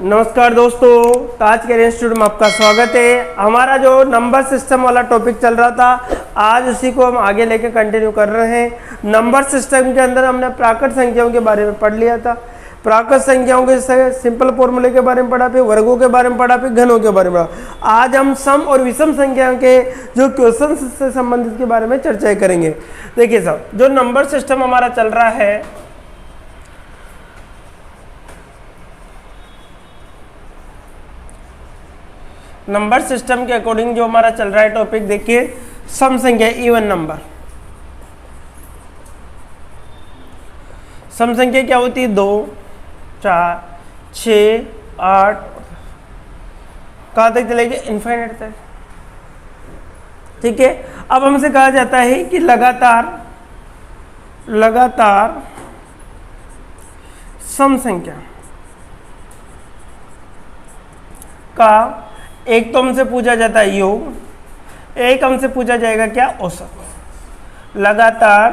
नमस्कार दोस्तों, ताज के इंस्टीट्यूट में आपका स्वागत है। हमारा जो नंबर सिस्टम वाला टॉपिक चल रहा था, आज उसी को हम आगे लेके कंटिन्यू कर रहे हैं। नंबर सिस्टम के अंदर हमने प्राकृत संख्याओं के बारे में पढ़ लिया था। प्राकृत संख्याओं के सिंपल फॉर्मूले के बारे में पढ़ा, फिर वर्गों के बारे में पढ़ा, फिर घनों के बारे में पढ़ा। आज हम सम और विषम संख्याओं के जो क्वेश्चन से संबंधित के बारे में चर्चा करेंगे। देखिए साहब, जो नंबर सिस्टम हमारा चल रहा है, नंबर सिस्टम के अकॉर्डिंग जो हमारा चल रहा है टॉपिक, देखिए सम संख्या इवन नंबर। सम संख्या क्या होती है? 2, 4, 6, 8, कहाँ तक चलेगी? इनफाइनाइट तक। ठीक है। अब हमसे कहा जाता है कि लगातार सम संख्या का एक तो हमसे पूछा जाता है योग, एक हमसे पूछा जाएगा क्या? औसत। लगातार,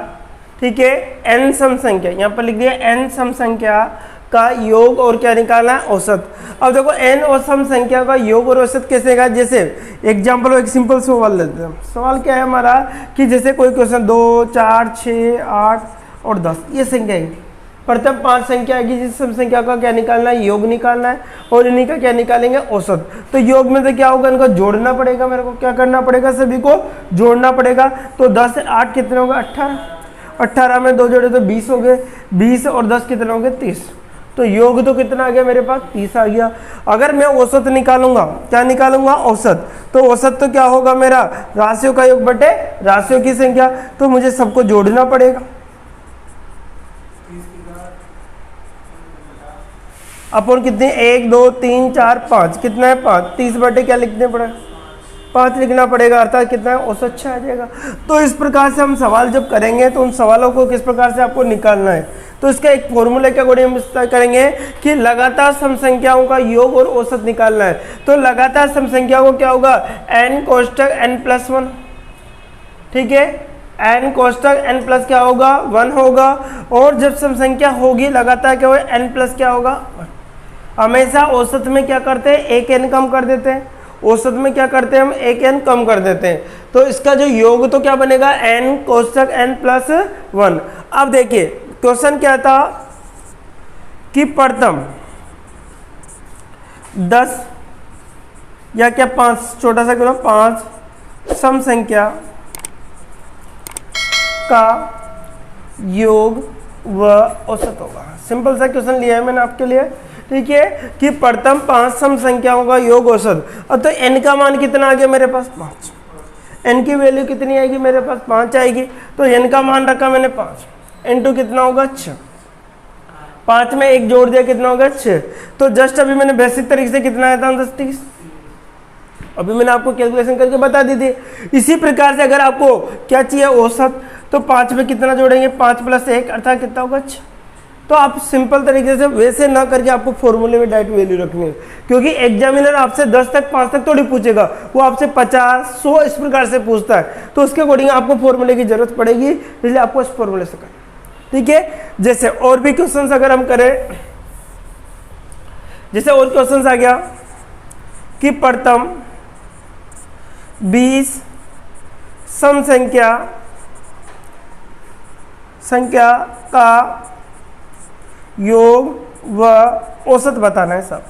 ठीक है, n सम संख्या, यहाँ पर लिख दिया n सम संख्या का योग और क्या निकालना है? औसत। अब देखो n और सम संख्या का योग और औसत कैसे का? जैसे एग्जाम्पल, एक सिंपल सवाल लेते हैं। सवाल क्या है हमारा कि जैसे कोई क्वेश्चन 2, 4, 6, 8 और 10 ये संख्या है। प्रथम 5 संख्या आएगी, जिस सम संख्या का क्या निकालना है? योग निकालना है, और इन्हीं का क्या निकालेंगे? औसत। तो योग में से क्या होगा? इनको जोड़ना पड़ेगा, मेरे को क्या करना पड़ेगा? सभी को जोड़ना पड़ेगा। तो 10 से 8 कितने होगा? 18। 18 में 2 जोड़े तो 20 हो गए। 20 और 10 कितने हो गए? 30। तो योग तो कितना आ गया मेरे पास? 30 आ गया। अगर मैं औसत निकालूंगा, क्या निकालूंगा? औसत। तो औसत तो क्या होगा मेरा? राशियों का योग बटे राशियों की संख्या। तो मुझे सबको जोड़ना पड़ेगा। अपन कितने? 1, 2, 3, 4, 5, कितना है? 5। 30 बटे क्या लिखने पड़ेगा? 5 लिखना पड़ेगा, अर्थात कितना है? औसत 6 आ जाएगा। तो इस प्रकार से हम सवाल जब करेंगे तो उन सवालों को किस प्रकार से आपको निकालना है, तो इसका एक फॉर्मूले के अकॉर्डिंग हम तय करेंगे कि लगातार सम संख्याओं का योग और औसत निकालना है। तो लगातार सम संख्या को क्या होगा? n कोष्टक n+1, ठीक है, n कोष्टक n प्लस क्या होगा? 1 होगा। और जब सम संख्या होगी लगातार क्या होगा? n प्लस क्या होगा? 1। हमेशा औसत में क्या करते हैं? एक n कम कर देते हैं। औसत में क्या करते हैं हम? एक n कम कर देते हैं। तो इसका जो योग तो क्या बनेगा? n कोष्टक n+1। अब देखिए क्वेश्चन क्या था कि प्रथम 10 या क्या 5, छोटा सा क्वेश्चन, 5 सम संख्या का योग व औसत होगा। सिंपल सा क्वेश्चन लिया है मैंने आपके लिए, ठीक है, कि प्रथम 5 सम संख्याओं का योग औसत। अब तो n का मान कितना आ गया मेरे पास? 5। n की वैल्यू कितनी आएगी मेरे पास? 5 आएगी। तो n का मान रखा मैंने 5, इंटू कितना होगा? 6। 5 में 1 जोड़ दिया, कितना होगा? 6। तो जस्ट अभी मैंने बेसिक तरीके से कितना आया था? 10, 30। अभी मैंने आपको कैलकुलेशन करके बता दी थी। इसी प्रकार से अगर आपको क्या चाहिए? औसत। तो 5 में कितना जोड़ेंगे? 5 + 1 अर्थात कितना होगा? 6। तो आप सिंपल तरीके से वैसे ना करके आपको फॉर्मूले में डायरेक्ट वैल्यू रखनी है, क्योंकि एग्जामिनर आपसे 10 तक 5 तक थोड़ी पूछेगा, वो आपसे 50, 100 इस प्रकार से पूछता है। तो उसके अकॉर्डिंग आपको फॉर्मूले की जरूरत पड़ेगी, इसलिए आपको इस फॉर्मूले से करना, ठीक है। जैसे और भी क्वेश्चन अगर हम करें, जैसे और क्वेश्चन आ गया कि प्रथम 20 सम संख्या का योग व औसत बताना है सब।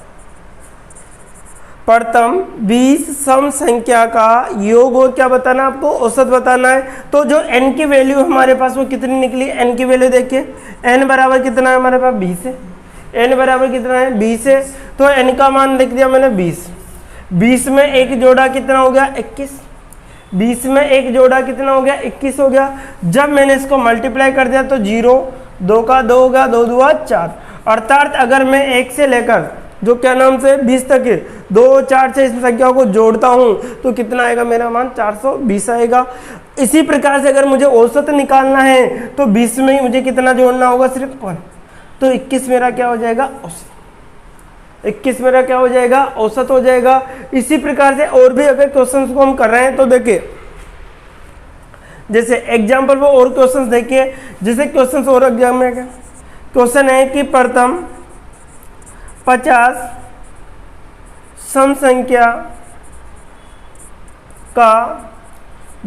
प्रथम 20 सम संख्या का योग और क्या बताना है आपको? औसत बताना है। तो जो n की वैल्यू हमारे पास वो कितनी निकली? n की वैल्यू देखिए, n बराबर कितना है हमारे पास? 20 है। n बराबर कितना है? 20 है। तो n का मान लिख दिया मैंने 20। 20 में 1 जोड़ा कितना हो गया? 21। 20 में 1 जोड़ा कितना हो गया? 21 हो गया। जब मैंने इसको मल्टीप्लाई कर दिया तो 0, 2 का 2 होगा, 2 दूआ 4। अर्थात अगर मैं 1 से लेकर जो क्या नाम से 20 तक है, 2, 4 से इस संख्याओं को जोड़ता हूं तो कितना आएगा मेरा मान? 420 आएगा। इसी प्रकार से अगर मुझे औसत निकालना है तो 20 में ही मुझे कितना जोड़ना होगा? सिर्फ 1। तो 21 मेरा क्या हो जाएगा? औसत। 21 मेरा क्या हो जाएगा? औसत हो जाएगा। इसी प्रकार से और भी अगर क्वेश्चन को हम कर रहे हैं तो देखिए, जैसे एग्जाम्पल वो और क्वेश्चन देखिए, जैसे क्वेश्चन और एग्जाम में क्वेश्चन है कि प्रथम 50 सम संख्या का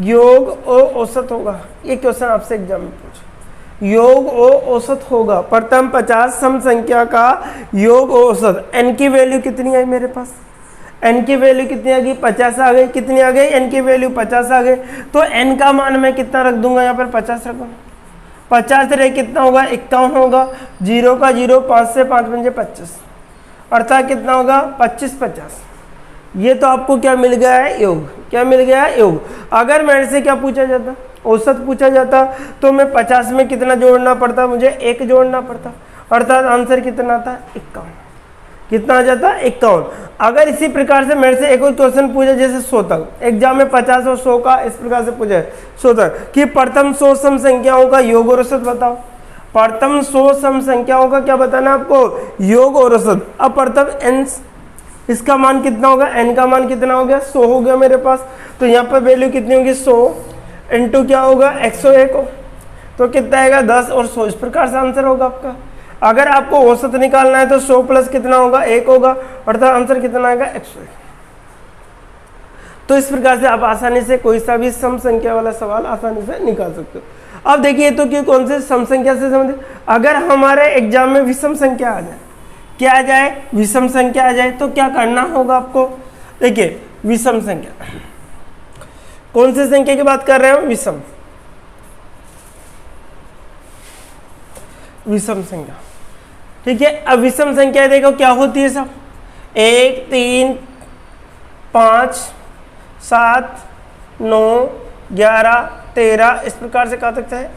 योग और औसत होगा। ये क्वेश्चन आपसे एग्जाम में पूछा, योग और औसत होगा। प्रथम 50 सम संख्या का योग और औसत। n की वैल्यू कितनी आई मेरे पास, n की वैल्यू कितनी आ गई, 50 आ गई। कितनी आ गई, n की वैल्यू 50 आ गई। तो n का मान मैं कितना रख दूंगा, यहाँ पर 50 रखूंगा। 50 रहे कितना होगा, 51 होगा। 0 का 0, 5 से 5 बन जाए 25, अर्थात कितना होगा 25 50। ये तो आपको क्या मिल गया है, योग। क्या मिल गया है, योग। अगर मेरे से क्या पूछा जाता, औसत पूछा जाता, तो मैं 50 में कितना जोड़ना पड़ता, मुझे 1 जोड़ना पड़ता, अर्थात आंसर कितना आता है 51। कितना आ जाता है 51। अगर इसी प्रकार से मेरे से एक और क्वेश्चन पूछे, जैसे 100 तक, एग्जाम में 50 और 100 का इस प्रकार से पूछे 100 तक कि प्रथम 100 सम संख्याओं का योग और औसत बताओ। प्रथम 100 सम संख्याओं का क्या बताना आपको, योग और औसत। अब प्रथम n, इसका मान कितना होगा, n का मान कितना हो गया, 100 हो गया मेरे पास। तो यहाँ पर वैल्यू कितनी होगी, 100 इंटू क्या होगा 101 हो, तो कितना आएगा 10 और 100। इस प्रकार से आंसर होगा आपका। अगर आपको औसत निकालना है तो 100 प्लस कितना होगा, 1 होगा, अर्थात आंसर कितना आएगा 101। तो इस प्रकार से आप आसानी से कोई सा भी सम संख्या वाला सवाल आसानी से निकाल सकते हो। अब देखिए तो कि कौन से सम संख्या से संबंधित, अगर हमारे एग्जाम में विषम संख्या आ जाए, क्या आ जाए, विषम संख्या आ जाए, तो क्या करना होगा आपको। देखिए विषम संख्या, कौन सी संख्या की बात कर रहे हैं हम, विषम, विषम संख्या। ठीक है, अब विषम संख्या देखो क्या होती है सब, 1 3 5 7 9 11 13, इस प्रकार से कहाँ तक है,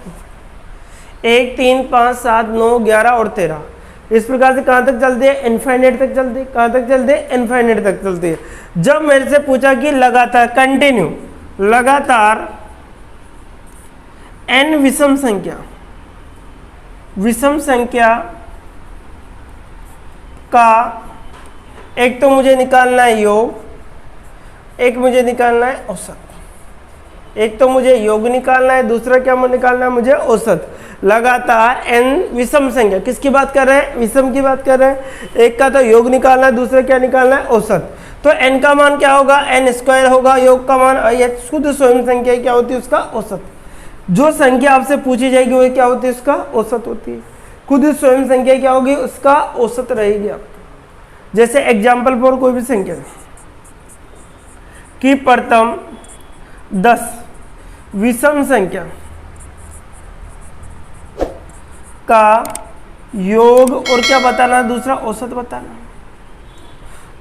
1 3 5 7 9 11 और 13, इस प्रकार से कहाँ तक चलती है, इनफाइनाइट तक चलती है। कहाँ तक चलती है, इनफाइनाइट तक चलती है। जब मेरे से पूछा कि लगातार, कंटिन्यू, लगातार n विषम संख्या, विषम संख्या का एक तो मुझे निकालना है योग, एक मुझे निकालना है औसत। एक तो मुझे योग निकालना है, दूसरा क्या निकालना है मुझे, औसत। लगातार n विषम संख्या, किसकी बात कर रहे हैं, विषम की बात कर रहे हैं। एक का तो योग निकालना है, दूसरा क्या निकालना है, औसत। तो n का मान क्या होगा, n स्क्वायर होगा, योग का मान, ये शुद्ध स्वयं संख्या क्या होती है, उसका औसत। जो संख्या आपसे पूछी जाएगी वो क्या होती है, उसका औसत होती है। खुद स्वयं संख्या क्या होगी, उसका औसत रहेगी आपको। जैसे एग्जाम्पल फॉर कोई भी संख्या कि प्रथम 10 विषम संख्या का योग और क्या बताना, दूसरा औसत बताना।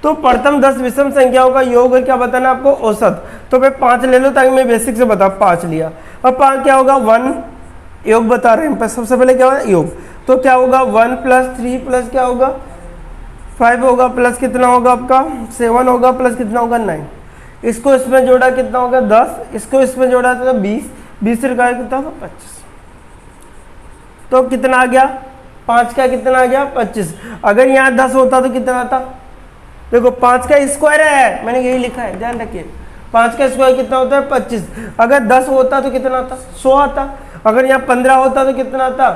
तो प्रथम 10 विषम संख्याओं का योग और क्या बताना आपको, औसत। तो मैं 5 ले लो ताकि मैं बेसिक से बता, 5 लिया। अब 5 क्या होगा, 1 योग बता रहे हैं, सबसे पहले क्या होगा, योग। तो क्या होगा 1 प्लस 3 प्लस क्या होगा 5 होगा, प्लस कितना होगा आपका 7 होगा, प्लस कितना होगा 9। इसको इसमें जोड़ा कितना होगा 10, इसको इसमें जोड़ा तो 20, 20 से कितना होगा 25। तो कितना आ गया, 5 का कितना आ गया 25। अगर यहाँ 10 होता तो कितना आता, देखो 5 का स्क्वायर है, मैंने यही लिखा है, ध्यान रखिए। 5 का स्क्वायर कितना होता है 25। अगर 10 होता तो कितना आता, 100 आता। अगर यहाँ 15 होता तो कितना आता,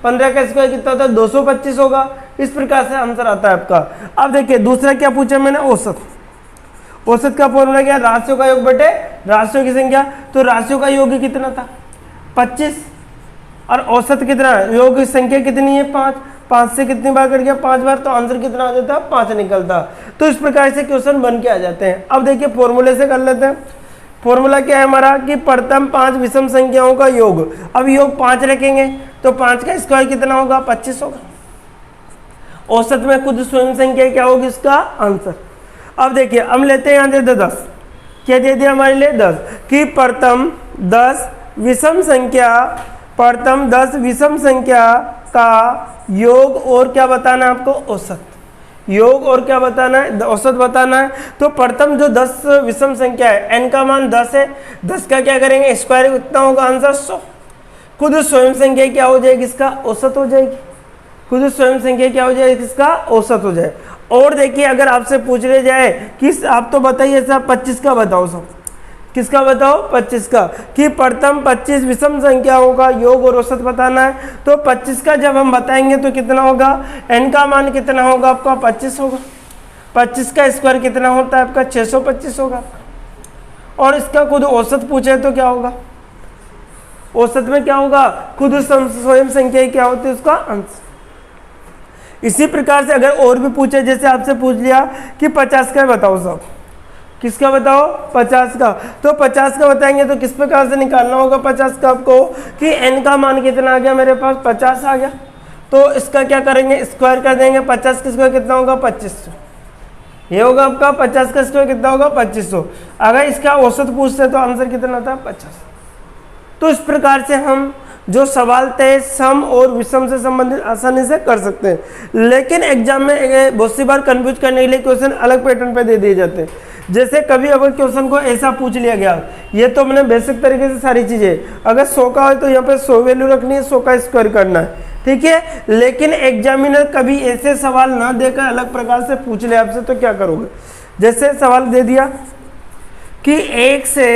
15 का स्क्वायर कितना होता है 225 होगा। इस प्रकार से आंसर आता है आपका। अब देखिए दूसरा क्या पूछा मैंने, औसत। औसत का फॉर्मूला क्या, राशियों का योग बटे राशियों की संख्या। तो राशियों का योग कितना था 25, और औसत कितना, योग की संख्या कितनी है 5। 5 से कितनी बार कट गया, 5 बार, तो आंसर कितना आ जाता है 5 निकलता। तो इस प्रकार से क्वेश्चन बन के आ जाते हैं। अब देखिए फॉर्मूले से कर लेते हैं। फॉर्मूला क्या है हमारा कि प्रथम 5 विषम संख्याओं का योग। अब योग 5 रखेंगे तो 5 का स्क्वायर कितना होगा 25 होगा। औसत में खुद स्वयं संख्या क्या होगी इसका आंसर। अब देखिए हम लेते हैं यहाँ दे 10, क्या दे दिया हमारे लिए 10 कि प्रथम 10 विषम संख्या, प्रथम 10 विषम संख्या का योग और क्या बताना है आपको, औसत। योग और क्या बताना है, औसत बताना है। तो प्रथम जो 10 विषम संख्या है, n का मान 10 है, 10 का क्या करेंगे स्क्वायर, कितना होगा आंसर 100। खुद स्वयं संख्या क्या हो जाएगी, इसका औसत हो जाएगी। खुद स्वयं संख्या क्या हो जाएगी, इसका औसत हो जाए। और देखिए अगर आपसे पूछ ले जाए कि आप तो बताइए साहब 25 का बताओ, सब किसका बताओ 25 का, कि प्रथम 25 विषम संख्याओं का योग और औसत बताना है। तो 25 का जब हम बताएंगे तो कितना होगा, n का मान कितना होगा आपका 25 होगा। 25 का स्क्वायर कितना होता है आपका 625 होगा। और इसका खुद औसत पूछे तो क्या होगा, औसत में क्या होगा, खुद स्वयं संख्या क्या होती है उसका अंश। इसी प्रकार से अगर और भी पूछे, जैसे आपसे पूछ लिया कि 50 का बताओ सब, किसका बताओ 50 का, तो 50 का बताएंगे तो किस प्रकार से निकालना होगा 50 का आपको कि n का मान कितना आ गया मेरे पास 50 आ गया, तो इसका क्या करेंगे स्क्वायर कर देंगे। 50 का स्क्वायर कितना होगा 2500, ये होगा आपका 50 का स्क्वायर कितना होगा 2500। अगर इसका औसत पूछते तो आंसर कितना था 50। तो इस प्रकार से हम जो सवाल थे सम और विषम से संबंधित आसानी से कर सकते हैं। लेकिन एग्जाम में बहुत सी बार कंफ्यूज करने के लिए क्वेश्चन अलग पैटर्न पे दे दिए जाते हैं। जैसे कभी अगर क्वेश्चन को ऐसा पूछ लिया गया, ये तो हमने बेसिक तरीके से सारी चीजें, अगर 100 का हो तो यहाँ पे 100 वैल्यू रखनी है, 100 का स्क्वायर करना है, ठीक है। लेकिन एग्जामिनर कभी ऐसे सवाल ना देकर अलग प्रकार से पूछ ले आपसे, तो क्या करोगे। जैसे सवाल दे दिया कि 1 से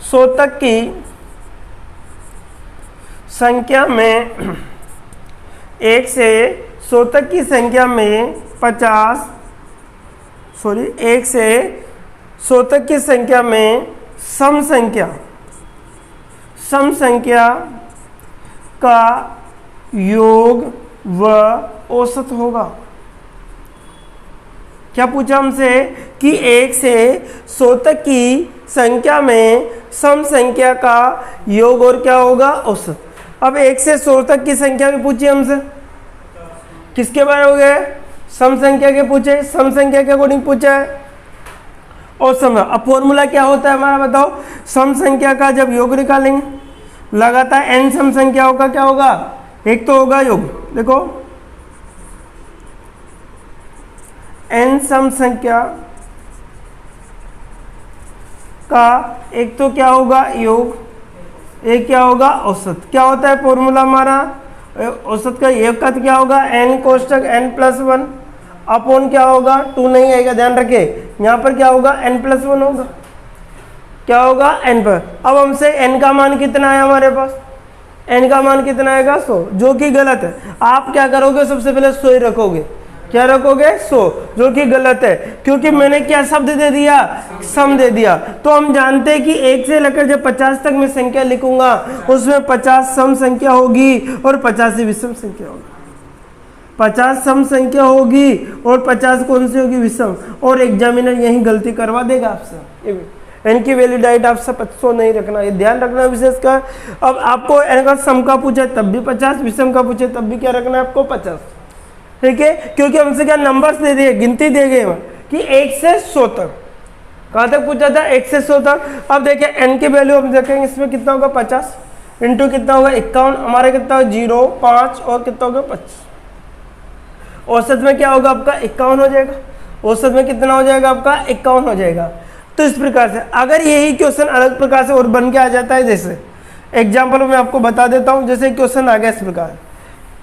100 तक की संख्या में 1 से 100 तक की संख्या में 1 से 100 तक की संख्या में सम संख्या का योग व औसत होगा। क्या पूछा हमसे कि 1 से 100 तक की संख्या में सम संख्या का योग और क्या होगा औसत। अब 1 से 100 तक की संख्या भी पूछी हमसे, किसके बारे हो गए सम संख्या के पूछे, सम संख्या के अकॉर्डिंग पूछा है। और सम, अब फॉर्मूला क्या होता है हमारा बताओ, सम संख्या का जब योग निकालेंगे लगातार n सम संख्याओं का क्या होगा, एक तो होगा योग, देखो n सम संख्या का एक तो क्या होगा योग, एक क्या होगा औसत। क्या होता है फॉर्मूला हमारा, औसत का योग का क्या होगा n कोष्टक n+1 अपॉन क्या होगा 2 नहीं आएगा, ध्यान रखे यहाँ पर क्या होगा n+1 होगा, क्या होगा n पर। अब हमसे n का मान कितना है हमारे पास, n का मान कितना आएगा 100, जो कि गलत है। आप क्या करोगे सबसे पहले 100 ही रखोगे, क्या रखोगे 100, जो कि गलत है क्योंकि मैंने क्या शब्द दे दिया सम दे दिया। तो हम जानते हैं कि 1 से लेकर जब 50 तक मैं संख्या लिखूंगा उसमें 50 सम संख्या होगी और 50 ही विषम संख्या होगी, 50 सम संख्या होगी और 50 कौन सी होगी विषम। और एग्जामिनर यही गलती करवा देगा आपसे, n की वैल्यू डाइट आपसे 500 नहीं रखना, ये ध्यान रखना विशेषकर। अब आपको n का सम का पूछे तब भी 50, विषम का पूछे तब भी क्या रखना है आपको 50, ठीक है। क्योंकि हमसे क्या नंबर्स दे दिए, गिनती दे गए कि 1 से 100 तक, कहाँ तक पूछा था 1 से 100 तक। अब देखिए n की वैल्यू हम देखेंगे इसमें कितना होगा 50 इंटू कितना होगा 51, हमारे कितना होगा 0 5 और कितना होगा 25। औसत में क्या होगा आपका 51 हो जाएगा, औसत में कितना हो जाएगा आपका 51 हो जाएगा। तो इस प्रकार से अगर यही क्वेश्चन अलग प्रकार से और बन के आ जाता है, जैसे एग्जाम्पल मैं आपको बता देता हूँ। जैसे क्वेश्चन आ गया इस प्रकार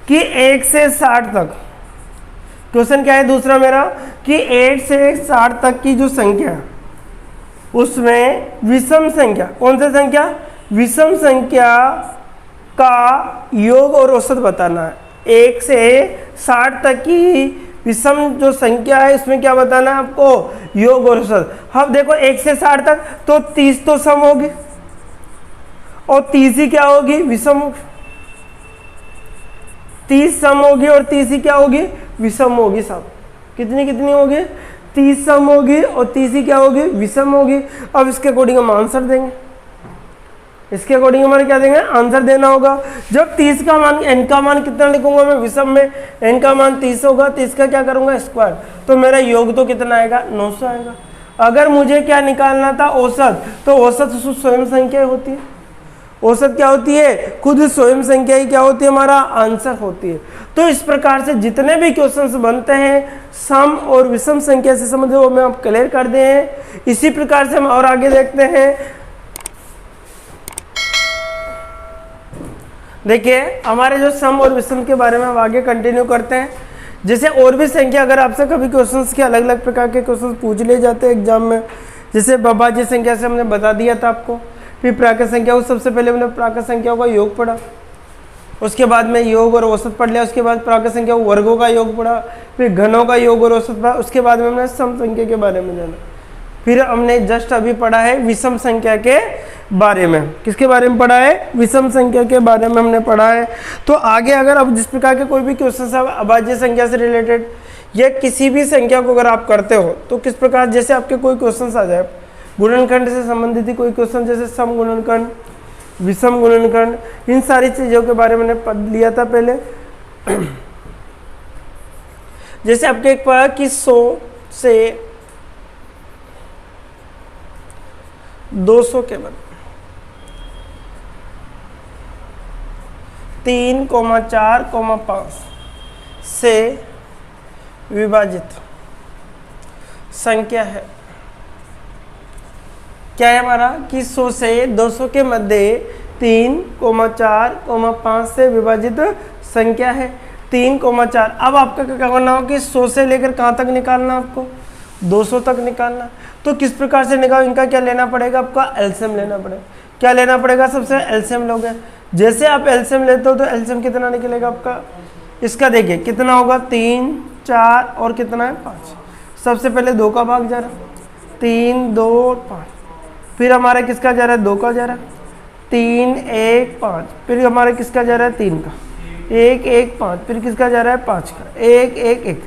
कि 1 से 60 तक, क्वेश्चन क्या है दूसरा मेरा कि 1 से 60 तक की जो संख्या है उसमें विषम संख्या, कौन सी संख्या, विषम संख्या का योग और औसत बताना है। 1 से 60 तक की विषम जो संख्या है इसमें क्या बताना है आपको, योग और औसत। अब देखो 1 से 60 तक तो 30 तो सम होगी और 30 ही क्या होगी विषम होगी, 30 सम होगी और 30 ही क्या होगी विषम होगी। सब कितनी कितनी होगी 30 सम होगी और 30 ही क्या होगी विषम होगी। अब इसके अकॉर्डिंग हम आंसर देंगे, इसके अकॉर्डिंग हमारे क्या देंगे आंसर देना होगा। जब 30 का मान n का मान कितना लिखूंगा मैं विषम में, n का मान 30 होगा, 30 का क्या करूंगा स्क्वायर, तो मेरा योग तो कितना आएगा 900 आएगा। अगर मुझे क्या निकालना था औसत, तो औसत स्वयं संख्या होती है, औसत क्या होती है खुद स्वयं संख्या ही क्या होती है हमारा आंसर होती है। तो इस प्रकार से जितने भी क्वेश्चंस बनते हैं सम और विषम संख्या से संबंधित वो मैं आप क्लियर कर दे हैं। इसी प्रकार से हम और आगे देखते हैं। देखिए हमारे जो सम और विषम के बारे में हम आगे कंटिन्यू करते हैं। जैसे और भी संख्या अगर आपसे कभी क्वेश्चंस के अलग अलग प्रकार के क्वेश्चंस पूछ लिए जाते हैं एग्जाम में, जैसे बाबाजी संख्या से हमने बता दिया था आपको, फिर प्राकृत संख्या को सबसे पहले हमने प्राकृत संख्याओं का योग पढ़ा, उसके बाद में योग और औसत पढ़ लिया, उसके बाद प्राकृत संख्या वर्गों का योग पढ़ा, फिर घनों का योग और औसत भाग, उसके बाद में हमने सम संख्या के बारे में जाना, फिर हमने जस्ट अभी पढ़ा है विषम संख्या के बारे में। किसके बारे में पढ़ा है? विषम संख्या के बारे में हमने पढ़ा है। तो आगे अगर अब जिस प्रकार के कोई भी क्वेश्चन है अभाज्य संख्या से रिलेटेड या किसी भी संख्या को अगर आप करते हो तो किस प्रकार, जैसे आपके कोई क्वेश्चन आ जाए गुणनखंड से संबंधित ही कोई क्वेश्चन, जैसे सम गुणनखंड, विषम गुणनखंड, इन सारी चीजों के बारे में पढ़ लिया था पहले। जैसे आपके एक पढ़ा कि 100 से 200 के बाद 3,4,5 से विभाजित संख्या है। क्या है हमारा कि 100 से 200 के मध्य 3,4,5 से विभाजित संख्या है। 3,4। अब आपका क्या करना हो कि 100 से लेकर कहाँ तक निकालना, आपको 200 तक निकालना। तो किस प्रकार से निकाल, इनका क्या लेना पड़ेगा, आपका एलसीएम लेना पड़ेगा। क्या लेना पड़ेगा? सबसे एलसीएम लोगे। जैसे आप एलसीएम लेते हो तो एलसीएम कितना निकलेगा आपका, इसका देखिए कितना होगा, 3, 4 और कितना है 5। सबसे पहले 2 का भाग जा रहा, 3, 2, 5। फिर हमारा किसका जा रहा है, 2 का जा रहा है, 3, 1, 5। फिर हमारा किसका जा रहा है, 3 का, 1, 1, 5। फिर किसका जा रहा है, 5 का, 1, 1, 1।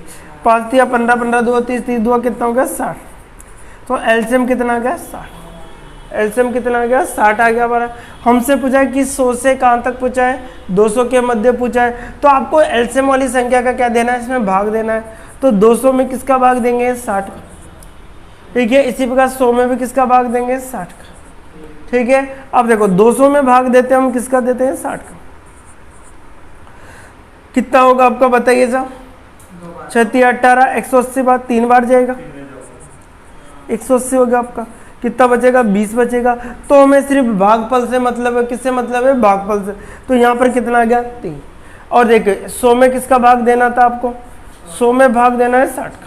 5 दिया 15, 15 2 30, 30 2 कितना हो गया, 60। तो एलसीएम कितना आ गया, 60। एलसीएम कितना आ गया, 60 आ गया हमारा। हमसे पूछा है कि 100 से कहाँ तक पूछा है, 200 के मध्य पूछा है। तो आपको एलसीएम वाली संख्या का क्या देना है, इसमें भाग देना है। तो 200 में किसका भाग देंगे, 60 का। ठीक है, इसी प्रकार 100 में भी किसका भाग देंगे, 60 का। ठीक है, अब देखो 200 में भाग देते हैं हम, किसका देते हैं, 60 का। कितना होगा आपका बताइए साहब, 36, 18, 180 बार 3 बार जाएगा, 180 हो गया आपका। कितना बचेगा, 20 बचेगा। तो हमें सिर्फ भागफल से मतलब है, किससे मतलब है, भागफल से। तो यहाँ पर कितना आ गया, 3। और देखिए 100 में किसका भाग देना था आपको, 100 में भाग देना है 60 का।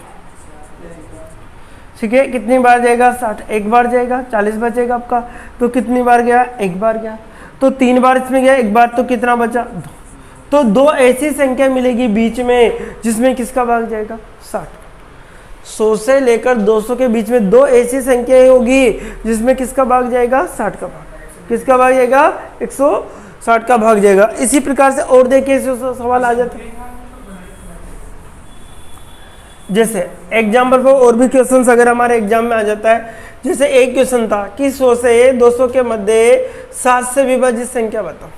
ठीक है, कितनी बार जाएगा, 60, एक बार जाएगा, 40 बचेगा आपका। तो कितनी बार गया, एक बार गया। तो 3 बार इसमें गया, एक बार, तो कितना बचा, 2। तो 2 ऐसी संख्या मिलेगी बीच में जिसमें किसका भाग जाएगा, 60। 100 से लेकर 200 के बीच में 2 ऐसी संख्याएं होगी जिसमें किसका भाग जाएगा, 60 का भाग। किसका भाग जाएगा, 160 का भाग जाएगा। इसी प्रकार से और देखिए सवाल आ जाता है। जैसे एग्जाम्पल पर और भी क्वेश्चन अगर हमारे एग्जाम में आ जाता है, जैसे एक क्वेश्चन था कि 100 से 200 के मध्य 7 से विभाजित संख्या बताओ।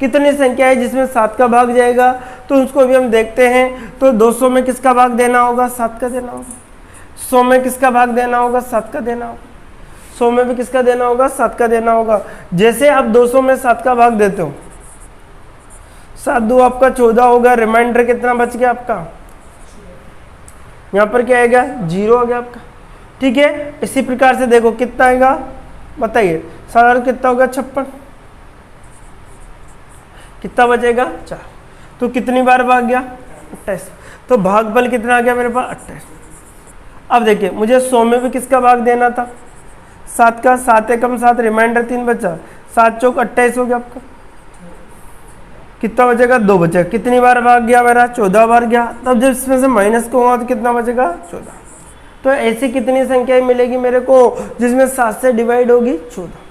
कितनी संख्या है जिसमें 7 का भाग जाएगा, तो उसको भी हम देखते हैं। तो 200 में किसका भाग देना होगा, 7 का देना होगा। 100 में किसका भाग देना होगा, 7 का देना होगा। 100 में भी किसका देना होगा, 7 का देना होगा। जैसे आप 200 में 7 का भाग देते हो, 7 2 आपका 14 होगा। रिमाइंडर कितना बच गया आपका, यहाँ पर क्या आएगा, 0 हो गया आपका। ठीक है, इसी प्रकार से देखो कितना आएगा बताइए, 7 कितना होगा, 56। कितना बचेगा, 4। तो कितनी बार भाग गया, 28। तो भागफल कितना आ गया मेरे पास, 28। अब देखिए मुझे 100 में भी किसका भाग देना था, 7 का। 7 एकम 7, रिमाइंडर 3 बचा, 7 चौक 28 हो गया आपका। कितना बचेगा, 2 बचेगा। कितनी बार भाग गया मेरा, 14 बार गया। तब जब इसमें से माइनस को होगा तो कितना बचेगा, 14। तो ऐसी कितनी संख्याएं मिलेगी मेरे को जिसमें 7 से डिवाइड होगी, 14।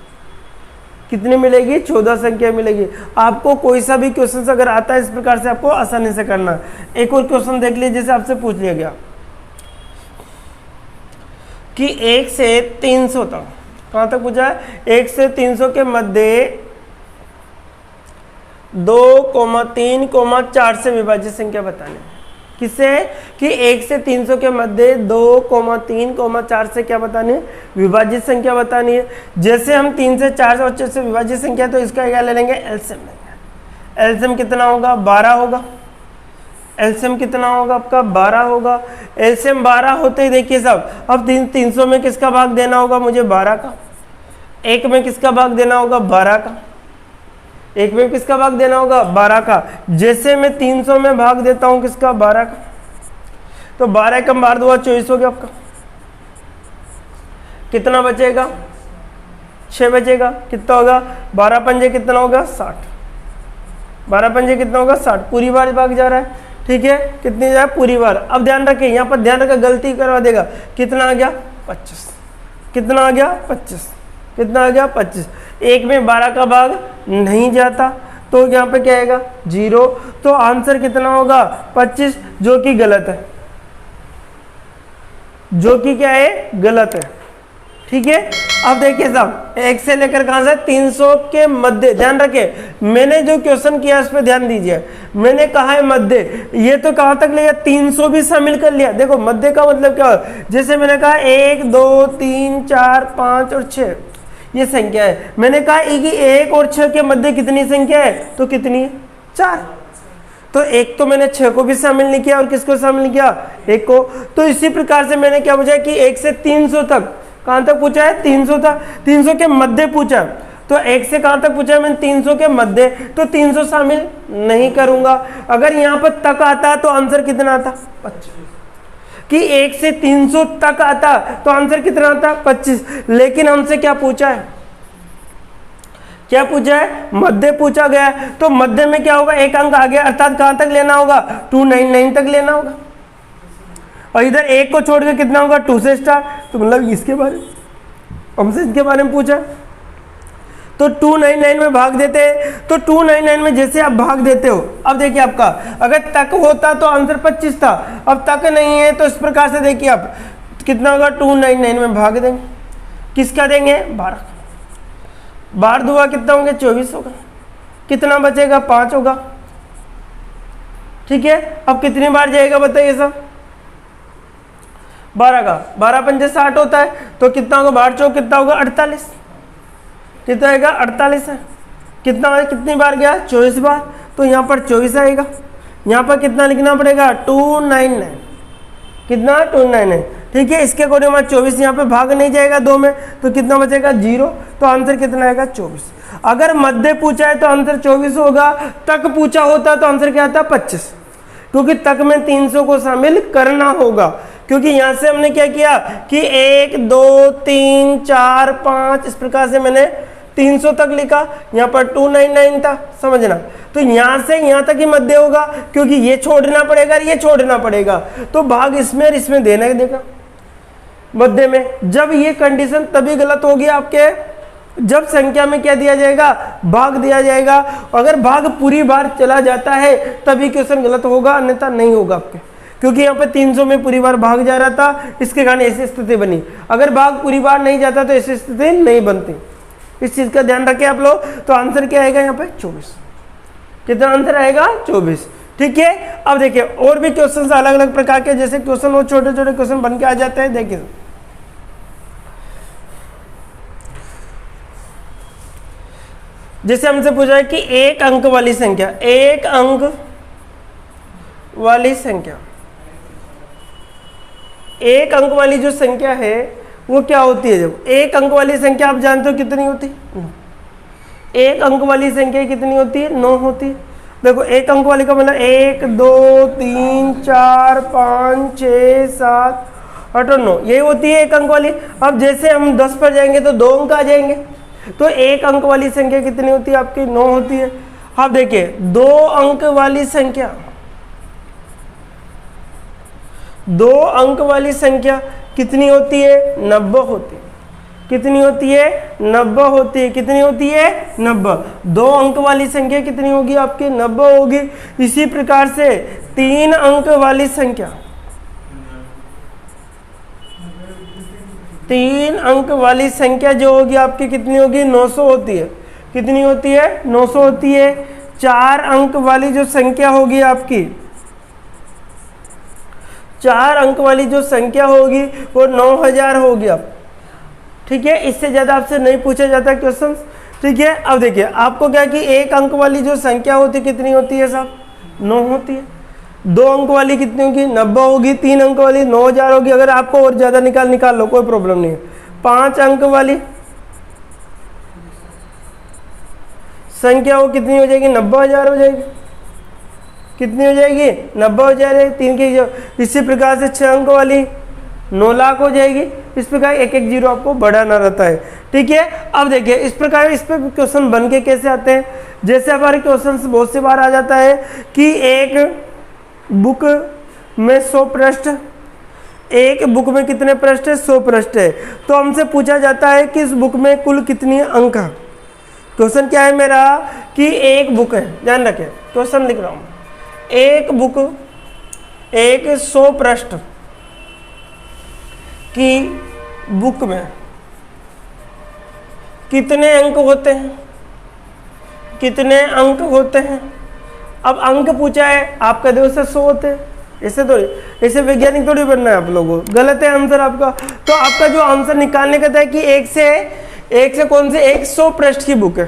कितनी मिलेगी, 14 संख्या मिलेगी। आपको कोई सा भी क्वेश्चन अगर आता है इस प्रकार से आपको आसानी से करना है। एक और क्वेश्चन देख लीजिए, जैसे आपसे पूछ लिया गया कि 1 से 300 तक, कहां तक पूछा है, 1 से 300 के मध्य 2,3,4 से विभाजित संख्या बतानी है। किससे, कि 1 से 300 के मध्य 2,3,4 से क्या बतानी है, विभाजित संख्या बतानी है। जैसे हम 3 से 4 और 6 से विभाजित संख्या, तो इसका क्या ले लेंगे, एलसीएम लेंगे। एलसीएम कितना होगा, 12 होगा। एलसीएम कितना होगा आपका, 12 होगा। एलसीएम 12 होते ही देखिए सब, अब 300 में किसका भाग देना होगा मुझे, 12 का। 1 में किसका भाग देना होगा, 12 का। 1 में किसका भाग देना होगा, 12 का। जैसे मैं 300 में भाग देता हूं किसका, 12 का। तो 12 कम 12 2 24 हो गया आपका। कितना बचेगा, 6 बचेगा। कितना होगा, 12 पंजे कितना होगा, 60। 12 पंजे कितना होगा, 60। पूरी बार भाग जा रहा है। ठीक है, कितनी जाए पूरी बार। अब ध्यान रखें, यहाँ पर ध्यान रखा, गलती करवा देगा। कितना आ गया 25, कितना आ गया 25, कितना आ गया 25। एक में 12 का भाग नहीं जाता तो यहाँ पे क्या आएगा 0, तो आंसर कितना होगा 25, जो कि गलत है, जो कि क्या है गलत है। ठीक है, अब देखिए साहब 1 से लेकर कहां से 300 के मध्य, ध्यान रखें मैंने जो क्वेश्चन किया उस पर ध्यान दीजिए। मैंने कहा है मध्य, ये तो कहां तक लिया 300 भी शामिल कर लिया। देखो मध्य का मतलब क्या है, जैसे मैंने कहा 1 2 3 4 5 और 6 ये संख्या है। मैंने कहा कि 1 और 6 के मध्य कितनी संख्या है, तो कितनी है 4। तो एक तो मैंने 6 को भी शामिल नहीं किया और किसको शामिल नहीं किया 1 को। तो इसी प्रकार से मैंने क्या पूछा कि 1 से 300 तक, कहां तक पूछा है 300 तक, 300 के मध्य पूछा। तो 1 से कहां तक पूछा है मैंने 300 के मध्य, तो 300 शामिल नहीं करूंगा। अगर यहां पर तक आता तो आंसर कितना आता 25, कि 1 से 300 तक आता तो आंसर कितना आता 25। लेकिन हमसे क्या पूछा है, क्या पूछा है मध्य पूछा गया है। तो मध्य में क्या होगा, एक अंक आ गया, अर्थात कहां तक लेना होगा 299 तक लेना होगा। और इधर 1 को छोड़ के कितना होगा 2 से स्टार्ट, तो मतलब इसके बारे में हमसे इसके बारे में पूछा। तो 299 में भाग देते हैं, तो 299 में जैसे आप भाग देते हो, अब देखिए आपका अगर तक होता तो आंसर 25 था, अब तक नहीं है तो इस प्रकार से देखिए आप कितना होगा 299 में भाग देंगे, किसका देंगे 12, 12 दुआ कितना होंगे 24 होगा, कितना बचेगा 5 होगा। ठीक है, अब कितनी बार जाएगा बताइए सब 12 का, 12 पंजे 60 होता है, तो कितना होगा 12 चौक कितना होगा 48, कितना आएगा 48 है। कितना कितनी बार गया 24 बार, तो यहाँ पर 24 आएगा। यहाँ पर कितना लिखना पड़ेगा 299, कितना 299। ठीक है, इसके अकॉर्डिंग हमारा 24 यहाँ पे भाग नहीं जाएगा 2 में, तो कितना बचेगा 0, तो आंसर कितना आएगा 24। अगर मध्य पूछा है तो आंसर 24 होगा, तक पूछा होता तो आंसर क्या आता 25, क्योंकि तक में 300 को शामिल करना होगा। क्योंकि यहां से हमने क्या किया कि 1 2 3 4 5 इस प्रकार से मैंने 300 तक लिखा, यहाँ पर 299 था, समझना। तो यहां से यहां तक ही मध्य होगा, क्योंकि ये छोड़ना पड़ेगा ये छोड़ना पड़ेगा, तो भाग इसमें और इसमें देना देगा मध्य में। जब ये कंडीशन तभी गलत होगी आपके, जब संख्या में क्या दिया जाएगा भाग दिया जाएगा। अगर भाग पूरी बार चला जाता है तभी क्वेश्चन गलत होगा, अन्यथा नहीं होगा आपके, क्योंकि यहाँ पे 300 में पूरी बार भाग जा रहा था, इसके कारण ऐसी स्थिति बनी। अगर भाग पूरी बार नहीं जाता तो ऐसी स्थिति नहीं बनती, इस चीज का ध्यान रखें आप लोग। तो आंसर क्या आएगा यहाँ पे 24, कितना आंसर आएगा 24। ठीक है, अब देखिए और भी क्वेश्चन अलग अलग प्रकार के, जैसे क्वेश्चन और छोटे छोटे क्वेश्चन बन के आ जाते हैं। देखिए जैसे हमसे पूछा है कि 1 अंक वाली संख्या, 1 अंक वाली संख्या, 1 अंक वाली जो संख्या है वो क्या होती है। जब 1 अंक वाली संख्या आप जानते हो कितनी होती है, 1 अंक वाली संख्या कितनी होती है 9 होती है। देखो 1 अंक वाली का मतलब 1 2 3 4 5 6 7 8 और 9 यही होती है 1 अंक वाली। अब जैसे हम 10 पर जाएंगे तो 2 अंक आ जाएंगे, तो 1 अंक वाली संख्या कितनी होती है आपकी 9 होती है। अब देखिए 2 अंक वाली संख्या, 2 अंक वाली संख्या कितनी होती है 90 होती है, कितनी होती है 90 होती है, कितनी होती है 90। 2 अंक वाली संख्या कितनी होगी आपकी 90 होगी। इसी प्रकार से 3 अंक वाली संख्या, 3 अंक वाली संख्या जो होगी आपकी कितनी होगी 900 होती है, कितनी होती है 900 होती है। 4 अंक वाली जो संख्या होगी आपकी, 4 अंक वाली जो संख्या होगी वो 9000 होगी आप। ठीक है, इससे ज्यादा आपसे नहीं पूछा जाता क्वेश्चन। ठीक है, अब देखिए आपको क्या कि 1 अंक वाली जो संख्या होती कितनी होती है साहब 9 होती है। 2 अंक वाली कितनी होगी 90 होगी। 3 अंक वाली 9000 होगी। अगर आपको और ज्यादा निकाल लो कोई प्रॉब्लम नहीं है। 5 अंक वाली संख्या वो कितनी हो जाएगी 90000 हो जाएगी, कितनी हो जाएगी 90 हो जाएगी 3 की। इसी प्रकार से 6 अंक वाली 9 लाख हो जाएगी। इस प्रकार एक एक जीरो आपको बढ़ाना रहता है। ठीक है, अब देखिए इस प्रकार इस पे क्वेश्चन बन के कैसे आते हैं। जैसे हमारे क्वेश्चन बहुत सी बार आ जाता है कि एक बुक में 100 पृष्ठ, एक बुक में कितने पृष्ठ है? 100 पृष्ठ है। तो हमसे पूछा जाता है कि इस बुक में कुल कितनी अंक है। क्वेश्चन क्या है मेरा कि एक बुक है, ध्यान रखें क्वेश्चन लिख रहा हूं, एक बुक, एक 100 पृष्ठ की बुक में कितने अंक होते हैं? कितने अंक होते हैं? अब अंक पूछा है, आपका देखो से 100 होते हैं, ऐसे थोड़ी, ऐसे वैज्ञानिक थोड़ी बनना है आप लोगों को, गलत है आंसर आपका। तो आपका जो आंसर निकालने का था कि एक से कौन से 100 पृष्ठ की बुक है,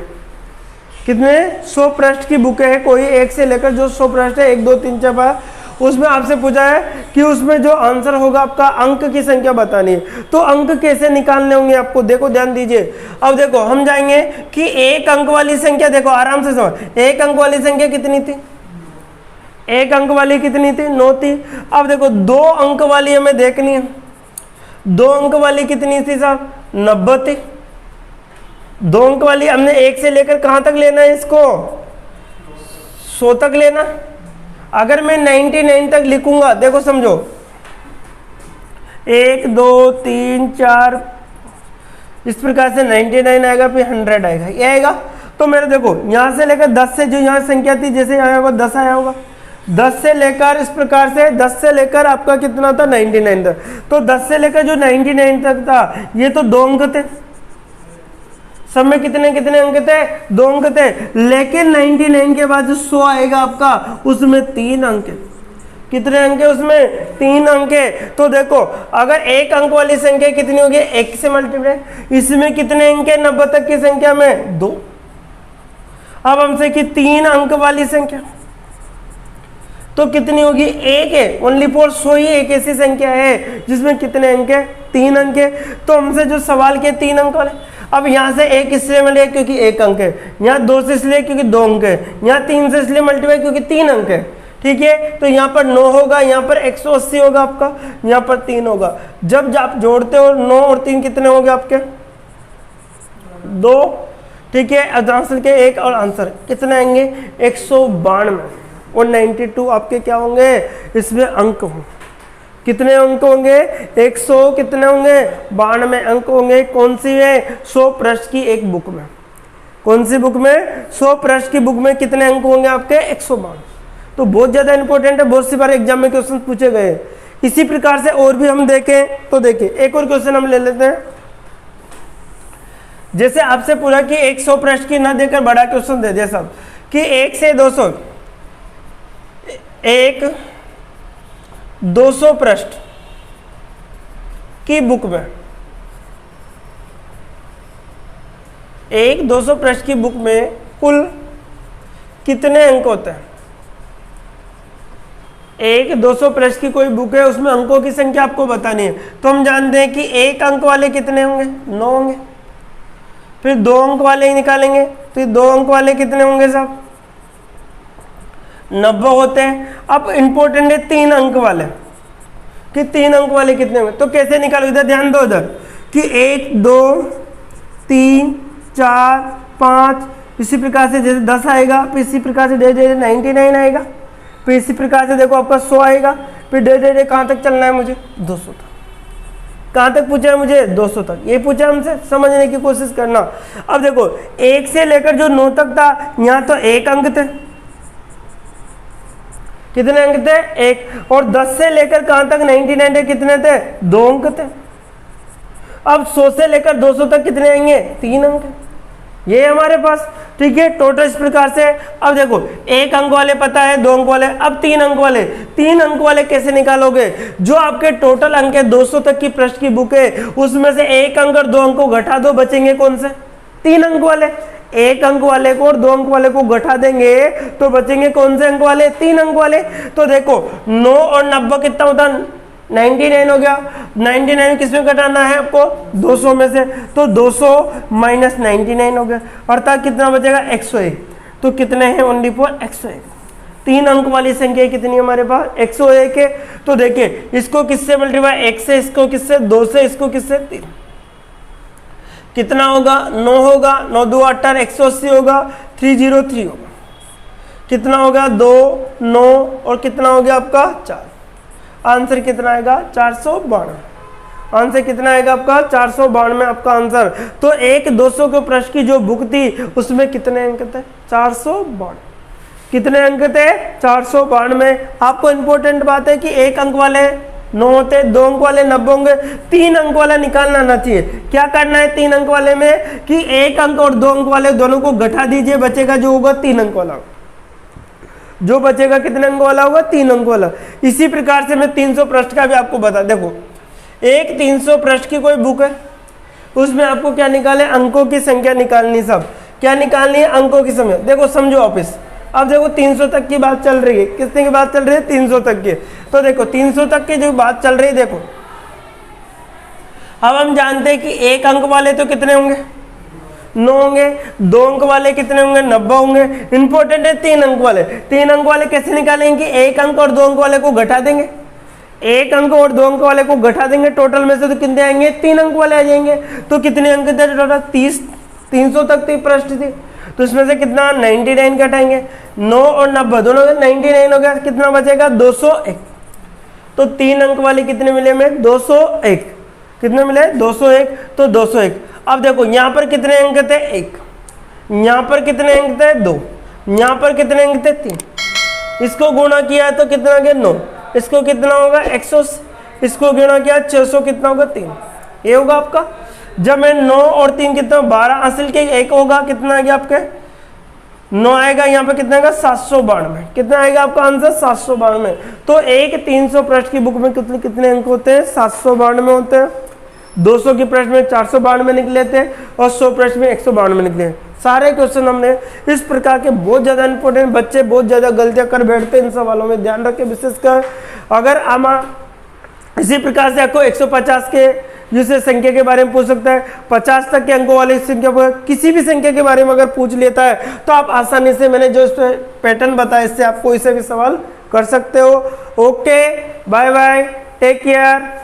कितने 100 पृष्ठ की बुक है, कोई एक से लेकर जो 100 पृष्ठ है 1 2 3 4 5, उसमें आपसे पूछा है कि उसमें जो आंसर होगा आपका अंक की संख्या बतानी है। तो अंक कैसे निकालने होंगे आपको, देखो ध्यान दीजिए। अब देखो हम जाएंगे कि एक अंक वाली संख्या, देखो आराम से समझ, एक अंक वाली संख्या कितनी थी? एक अंक वाली कितनी थी? 9 थी। अब देखो 2 अंक वाली हमें देखनी है, 2 अंक वाली कितनी थी साहब? 90 थी। 2 अंक वाली हमने 1 से लेकर कहां तक लेना है इसको? 100 तक लेना। अगर मैं 99 तक लिखूंगा, देखो समझो 1 2 3 4 इस प्रकार से 99 आएगा, फिर 100 आएगा, ये आएगा। तो मेरे देखो यहां से लेकर 10 से जो यहाँ संख्या थी, जैसे यहाँ होगा 10 आया होगा, 10 से लेकर इस प्रकार से 10 से लेकर आपका कितना था? 99 तक। तो 10 से लेकर जो 99 तक था ये तो 2 अंक थे, सब में कितने कितने अंक थे? 2 अंक थे। लेकिन 99 के बाद जो 100 आएगा आपका, उसमें 3 अंक है। कितने अंक है उसमें? 3 अंक है। तो देखो अगर एक अंक वाली संख्या कितनी होगी? 1 से मल्टीप्लाई, इसमें कितने अंक है 90 तक की संख्या में? 2। अब हमसे कि 3 अंक वाली संख्या तो कितनी होगी? 1 है, ओनली फॉर 100 ही एक ऐसी संख्या है जिसमें कितने अंक है? 3 अंक है। तो हमसे जो सवाल के 3 अंक वाले, अब यहाँ से 1 इसलिए मिले क्योंकि 1 अंक है, यहाँ 2 से इसलिए क्योंकि 2 अंक है, यहाँ 3 से इसलिए मल्टीप्लाई क्योंकि 3 अंक है, ठीक है। तो यहाँ पर 9 होगा, यहाँ पर 180 होगा आपका, यहाँ पर 3 होगा। जब आप जोड़ते हो 9 और 3 कितने हो गए आपके? 2, ठीक है। आंसर के एक और आंसर कितने आएंगे? 192 और 92 आपके क्या होंगे? इसमें अंक होंगे। कितने अंक होंगे? 100 कितने होंगे? 92 अंक होंगे। कौन सी है? 100 पृष्ठ की एक बुक में। कौन सी बुक में? 100 पृष्ठ की बुक में कितने अंक होंगे आपके? 192। तो बहुत ज्यादा इंपॉर्टेंट है, बहुत सी बार एग्जाम में क्वेश्चन पूछे गए। इसी प्रकार से और भी हम देखें तो देखिए एक और क्वेश्चन हम ले लेते हैं। जैसे आपसे पूरा कि 100 पृष्ठ की ना देकर बड़ा क्वेश्चन दे दिया सब कि 1 से 200, एक 200 पृष्ठ की बुक में, एक 200 पृष्ठ की बुक में कुल कितने अंक होते हैं? एक 200 पृष्ठ की कोई बुक है, उसमें अंकों की संख्या आपको बतानी है। तो हम जानते हैं कि एक अंक वाले कितने होंगे? 9 होंगे। फिर 2 अंक वाले ही निकालेंगे, तो 2 अंक वाले कितने होंगे साहब? 90 होते हैं। अब इंपॉर्टेंट है 3 अंक वाले, कि 3 अंक वाले कितने होंगे। तो कैसे निकालो? इधर ध्यान दो, इधर कि 1 2 3 4 5, इसी प्रकार से जैसे 10 आएगा, फिर इसी प्रकार से धीरे धीरे 99 आएगा, फिर इसी प्रकार से देखो आपका 100 आएगा, फिर धीरे धीरे कहाँ तक चलना है मुझे? 200 तक। कहाँ तक पूछा है मुझे? 200 तक। ये पूछा हमसे, समझने की कोशिश करना। अब देखो 1 से लेकर जो 9 तक था, यहाँ तो 1 अंक थे। कितने अंक थे? 1। और 10 से लेकर कहां तक 99 थे, कितने थे? 2 अंक थे। अब 100 से लेकर 200 तक कितने आएंगे? 3 अंक। ये हमारे पास, ठीक है। टोटल इस प्रकार से। अब देखो 1 अंक वाले पता है, 2 अंक वाले, अब 3 अंक वाले। 3 अंक वाले कैसे निकालोगे? जो आपके टोटल अंक है 200 तक की पृष्ठ की बुक है, उसमें से 1 अंक और 2 अंक को घटा दो, बचेंगे कौन से? 3 अंक वाले। 1 अंक वाले को और 2 अंक वाले को घटा देंगे तो बचेंगे कौन से अंक वाले? 3 अंक वाले। तो देखो 9 और 90 कितना होता? 99 हो गया। 99 किसमें घटाना है आपको? 200 में से। तो 200 माइनस 99 हो गया, अर्थात कितना बचेगा? 101। तो कितने हैं? Only for 101। 3 अंक वाली संख्या कितनी हमारे पास? 101 है। तो देखिए इसको किससे मल्टीप्लाई? 1 से, इसको किससे? 2 से, इसको किससे? 3। कितना होगा? 9 होगा। 9 2 18, 180 होगा। 303 होगा। कितना हो गया 2, 9 और कितना हो गया आपका 4। आंसर कितना आएगा 492। आंसर कितना आएगा आपका 492 आपका आंसर। तो एक 200 के प्रश्न की जो बुक थी उसमें कितने अंक थे 492। कितने अंक थे 492। आपको इंपॉर्टेंट बात है कि 1 अंक वाले 9 होते, 2 अंक वाले 90 होंगे, 3 अंक वाला निकालना आना चाहिए। क्या करना है 3 अंक वाले में कि 1 अंक और 2 अंक वाले दोनों को घटा दीजिए, बचेगा जो होगा 3 अंक वाला। जो बचेगा कितने अंक वाला होगा 3 अंक वाला। इसी प्रकार से मैं 300 पृष्ठ का भी आपको बता, देखो एक 300 पृष्ठ की कोई बुक है, उसमें आपको क्या निकाले अंकों की संख्या निकालनी। सब क्या निकालनी है अंकों की संख्या। देखो समझो ऑफिस, अब देखो 300 तक की बात चल रही है। कितने की बात चल रही है 300 तक की। तो देखो 300 तक की जो बात चल रही है, देखो अब हम जानते हैं कि 1 अंक वाले तो कितने होंगे 9 होंगे, 2 अंक वाले कितने होंगे 90 होंगे। इंपॉर्टेंट है 3 अंक वाले। 3 अंक वाले कैसे निकालेंगे, 1 अंक और 2 अंक वाले को घटा देंगे। 1 अंक और 2 अंक वाले को घटा देंगे, टोटल में से तो कितने आएंगे 3 अंक वाले आ जाएंगे। तो कितने अंक थे टोटल 30। 300 तक थी प्रश्न थी, तो इसमें से कितना 99 घटाएंगे। 9 और 90 दोनों 99 हो गया, कितना बचेगा 201। तो 3 अंक वाले कितने मिले हमें 201। कितने मिले 201। तो 201। अब देखो यहाँ पर कितने अंक थे 1, यहाँ पर कितने अंक थे 2, यहाँ पर कितने अंक थे 3। इसको गुणा किया तो कितना गया 9, इसको कितना होगा 100, इसको गुणा किया 600, कितना होगा 3। ये होगा आपका। जब मैं 9 और 3 कितना 12 हासिल के 1 होगा, कितना आ गया आपके 9 आएगा। यहाँ पे कितना आएगा 792। कितना आएगा आपका आंसर 792। तो एक 300 पृष्ठ की बुक में कितने अंक होते हैं 792 होते हैं। 200 की प्रश्न में 492 निकले थे और 100 प्रश्न में 192 निकले। सारे क्वेश्चन हमने इस प्रकार के बहुत ज़्यादा इंपॉर्टेंट, बच्चे बहुत ज़्यादा गलतियां कर बैठते हैं इन सवालों में, ध्यान रखें विशेषकर। अगर इसी प्रकार से आपको 150 के जिससे संख्या के बारे में पूछ सकता है, 50 तक के अंकों वाली संख्या पर किसी भी संख्या के बारे में अगर पूछ लेता है तो आप आसानी से मैंने जो इस पैटर्न बताया इससे आपको इसे भी सवाल कर सकते हो। Okay, bye bye, take care.